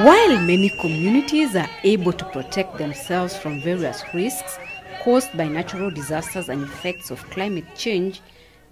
While many communities are able to protect themselves from various risks caused by natural disasters and effects of climate change,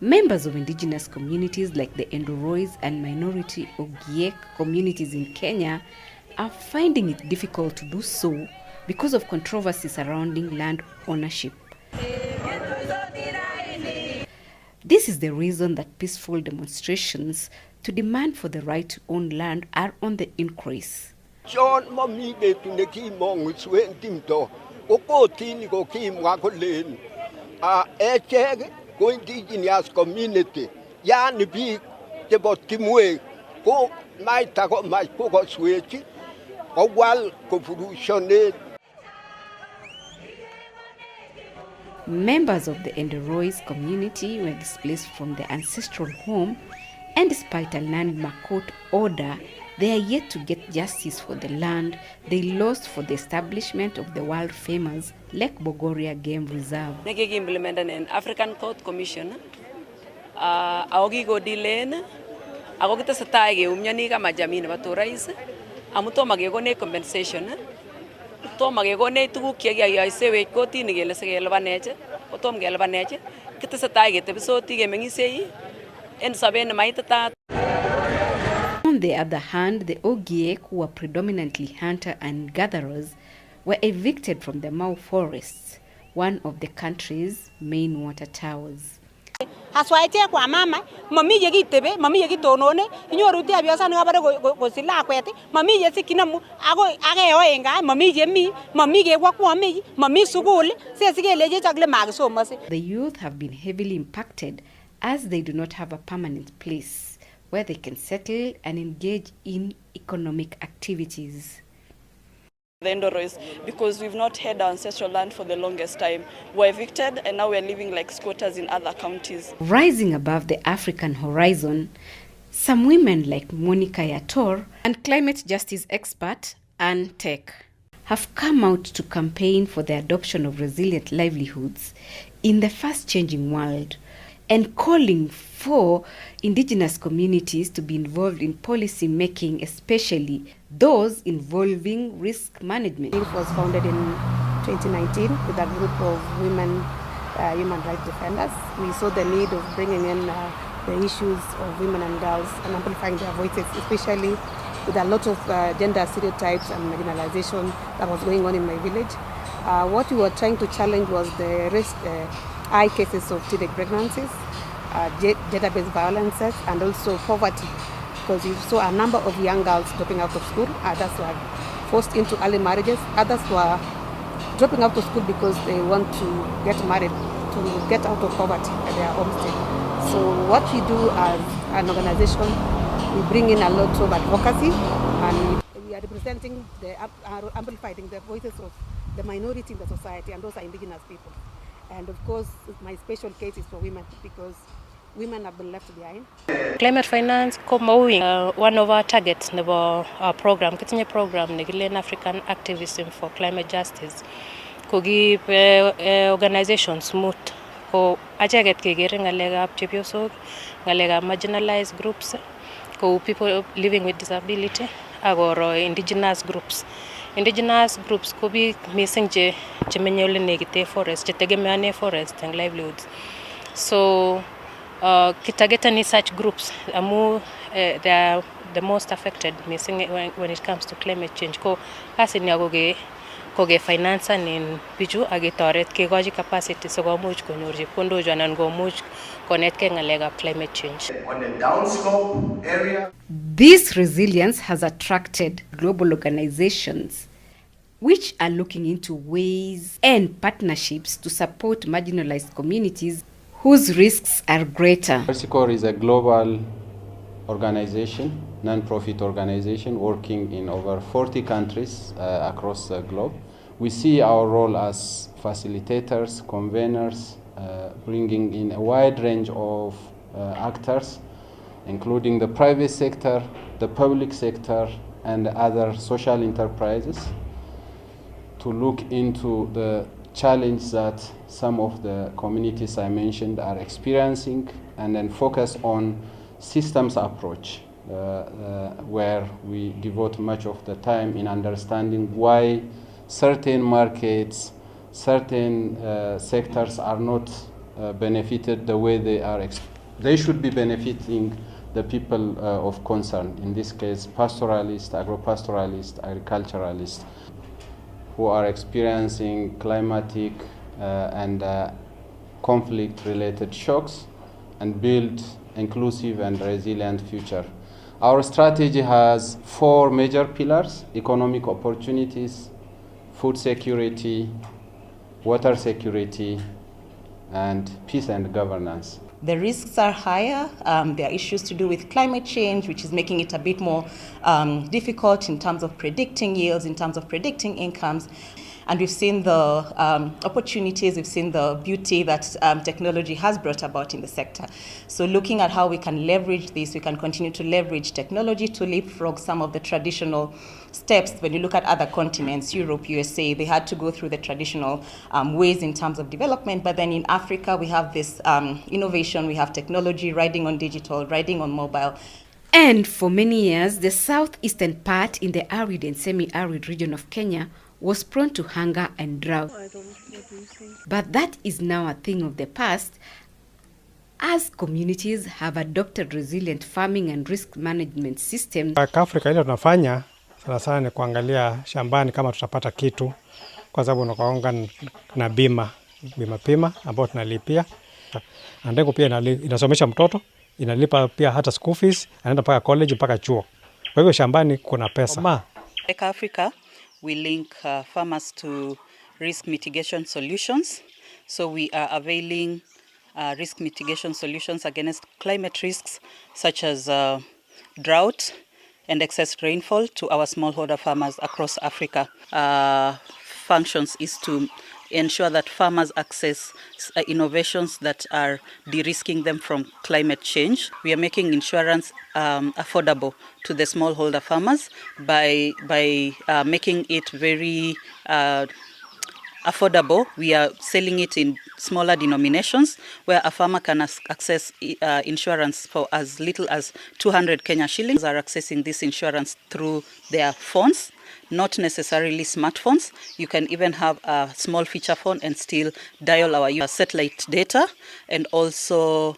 members of indigenous communities like the Endorois and minority Ogiek communities in Kenya are finding it difficult to do so because of controversy surrounding land ownership. This is the reason that peaceful demonstrations to demand for the right to own land are on the increase. John mami betu ne ki mong swen timto oko tini ko ki mwa ko len eche ko indigenous community ya ni bi te botimwe ko mai ta ko mai ko swechi ko wal ko furushone. Members of the Endorois community were displaced from their ancestral home, and despite a landmark court order, they are yet to get justice for the land they lost for the establishment of the world-famous Lake Bogoria Game Reserve. Nagiging implemented an African Court Commission. Aogi go dilen. Ako kita sa tayo umyani ka majami na baturais. Amuto magigone compensation. To magigone tugu kiya ya isewe koti ni gele sa gele baneche. Otom gele baneche. Kita sa tayo te so tige mengisei. En sabe na maitata. On the other hand, the Ogiek, who were predominantly hunter and gatherers, were evicted from the Mau forests, one of the country's main water towers. Haswaitia kwa mama, mami yegi tebe, mami yegi tonone, inyoruti abiosa ngabare go sila kwete, mami yesi kinamu, age oenga, mami yemi, mami ge wakwami, mami sugul, sesige leje chagle magso mase. The youth have been heavily impacted as they do not have a permanent place where they can settle and engage in economic activities. The Endorois, because we've not had our ancestral land for the longest time. We're evicted and now we're living like squatters in other counties. Rising above the African horizon, some women like Monica Yator and climate justice expert Ann Tech have come out to campaign for the adoption of resilient livelihoods in the fast-changing world, and calling for indigenous communities to be involved in policy making, especially those involving risk management. It was founded in 2019 with a group of women human rights defenders. We saw the need of bringing in the issues of women and girls and amplifying their voices, especially with a lot of gender stereotypes and marginalization that was going on in my village. What we were trying to challenge was the risk high cases of teenage pregnancies, gender-based violences, and also poverty, because we saw a number of young girls dropping out of school. Others were forced into early marriages. Others were dropping out of school because they want to get married, to get out of poverty at their homestead. So what we do as an organization, we bring in a lot of advocacy, and we are representing, amplifying the voices of the minority in the society, and those are indigenous people. And of course, my special case is for women, because women have been left behind. Climate finance ko mawing one of our targets of our program, kitinye program negilen African Activism for Climate Justice. Ko give organizations moot ko ajaget kegere ngalega chepyosok, ngalega marginalized groups, ko people living with disability, agoro indigenous groups. Indigenous groups ko bi missing je menyole negite forest, je tegemeane forest and livelihoods. So kitageta ni such groups they are the most affected missing when it comes to climate change. Ko kasi ni koge finance nin biju agitoret ke goji capacity so go much konyorji kondo janan go much connect ke ngalega climate change. On the downslope area, this resilience has attracted global organizations which are looking into ways and partnerships to support marginalized communities whose risks are greater. PERSICOR is a global organization, non-profit organization working in over 40 countries across the globe. We see our role as facilitators, conveners, bringing in a wide range of actors, including the private sector, the public sector, and other social enterprises, to look into the challenge that some of the communities I mentioned are experiencing, and then focus on systems approach where we devote much of the time in understanding why certain markets, certain sectors are not benefited the way they should be benefiting the people of concern. In this case, pastoralists, agro-pastoralists, agriculturalists, who are experiencing climatic and conflict-related shocks and build inclusive and resilient future. Our strategy has 4 major pillars: economic opportunities, food security, water security, and peace and governance. The risks are higher. There are issues to do with climate change, which is making it a bit more difficult in terms of predicting yields, in terms of predicting incomes. And we've seen the opportunities, we've seen the beauty that technology has brought about in the sector. So looking at how we can leverage this, we can continue to leverage technology to leapfrog some of the traditional steps. When you look at other continents, Europe, USA, they had to go through the traditional ways in terms of development. But then in Africa, we have this innovation, we have technology, riding on digital, riding on mobile. And for many years, the southeastern part in the arid and semi-arid region of Kenya was prone to hunger and drought. But that is now a thing of the past, as communities have adopted resilient farming and risk management systems. Afrika ile tunafanya sana sana ni kuangalia shambani kama tutapata kitu, kwa sababu unakuanga na bima ambayo tunalipia. Ndengo pia inasomesha mtoto, inalipa pia hata school fees, anaenda mpaka college mpaka chuo. Kwa hivyo shambani kuna pesa. Like Africa, we link farmers to risk mitigation solutions. So we are availing risk mitigation solutions against climate risks such as drought and excess rainfall to our smallholder farmers across Africa. Functions is to ensure that farmers access innovations that are de-risking them from climate change. We are making insurance affordable to the smallholder farmers by making it very affordable. We are selling it in smaller denominations where a farmer can access insurance for as little as 200 Kenya shillings. Are accessing this insurance through their phones, not necessarily smartphones. You can even have a small feature phone and still dial our satellite data and also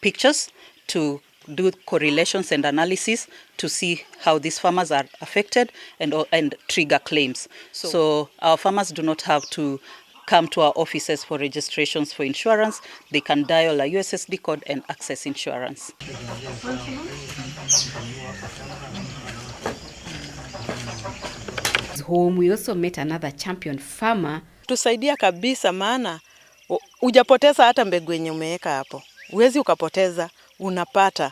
pictures to do correlations and analysis to see how these farmers are affected and trigger claims. So our farmers do not have to come to our offices for registrations for insurance. They can dial a USSD code and access insurance. Home, we also met another champion farmer. Tusaidia kabisa, maana hujapoteza hata mbegu yenye umeweka hapo. Uwezi ukapoteza, unapata.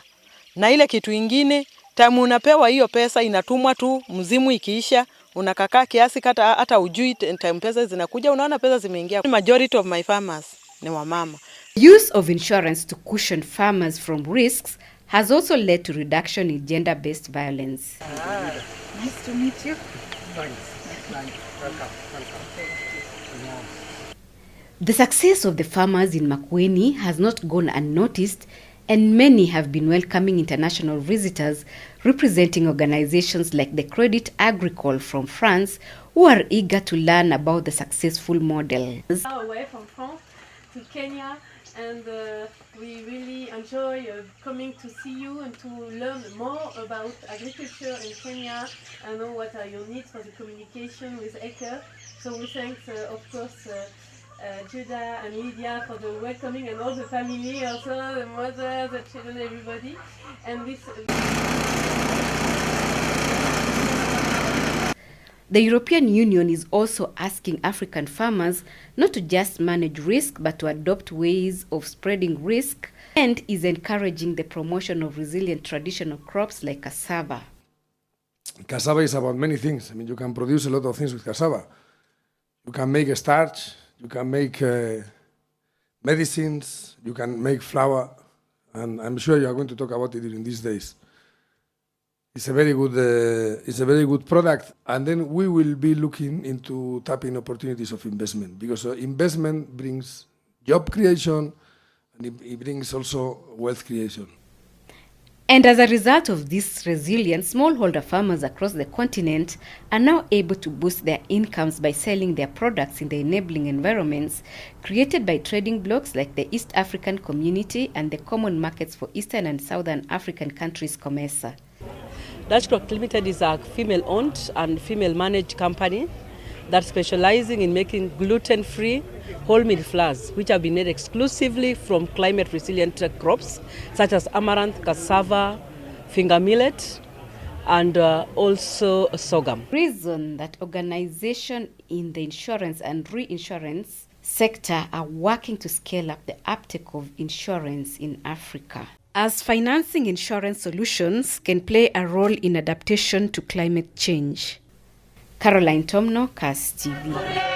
Na ile kitu ingine, tamu unapewa hiyo pesa inatumwa tu, mzimu ikiisha, unakakaa kiasi hata ujui time pesa zinakuja, unaona pesa zimeingia. Majority of my farmers ni wamama. Use of insurance to cushion farmers from risks has also led to reduction in gender-based violence. Nice to meet you. Thanks. Welcome. The success of the farmers in Makueni has not gone unnoticed, and many have been welcoming international visitors representing organizations like the Credit Agricole from France, who are eager to learn about the successful model. Away from France to Kenya, and we really enjoy coming to see you and to learn more about agriculture in Kenya and know what are your needs for the communication with ECHA. So we thank, of course, Judah and Lydia for the welcoming, and all the family, also the mother, the children, everybody. And this. The European Union is also asking African farmers not to just manage risk, but to adopt ways of spreading risk, and is encouraging the promotion of resilient traditional crops like cassava. Cassava is about many things. I mean, you can produce a lot of things with cassava. You can make a starch, you can make medicines, you can make flour, and I'm sure you are going to talk about it during these days. It's a very good product, and then we will be looking into tapping opportunities of investment, because investment brings job creation and it brings also wealth creation. And as a result of this resilience, smallholder farmers across the continent are now able to boost their incomes by selling their products in the enabling environments created by trading blocs like the East African Community and the Common Markets for Eastern and Southern African countries, COMESA. Dutch Crock Limited is a female-owned and female-managed company that specializing in making gluten-free wholemeal flours, which have been made exclusively from climate-resilient crops such as amaranth, cassava, finger millet, and also sorghum. Reason that organizations in the insurance and reinsurance sector are working to scale up the uptake of insurance in Africa, as financing insurance solutions can play a role in adaptation to climate change. Caroline Tomno, CAS TV.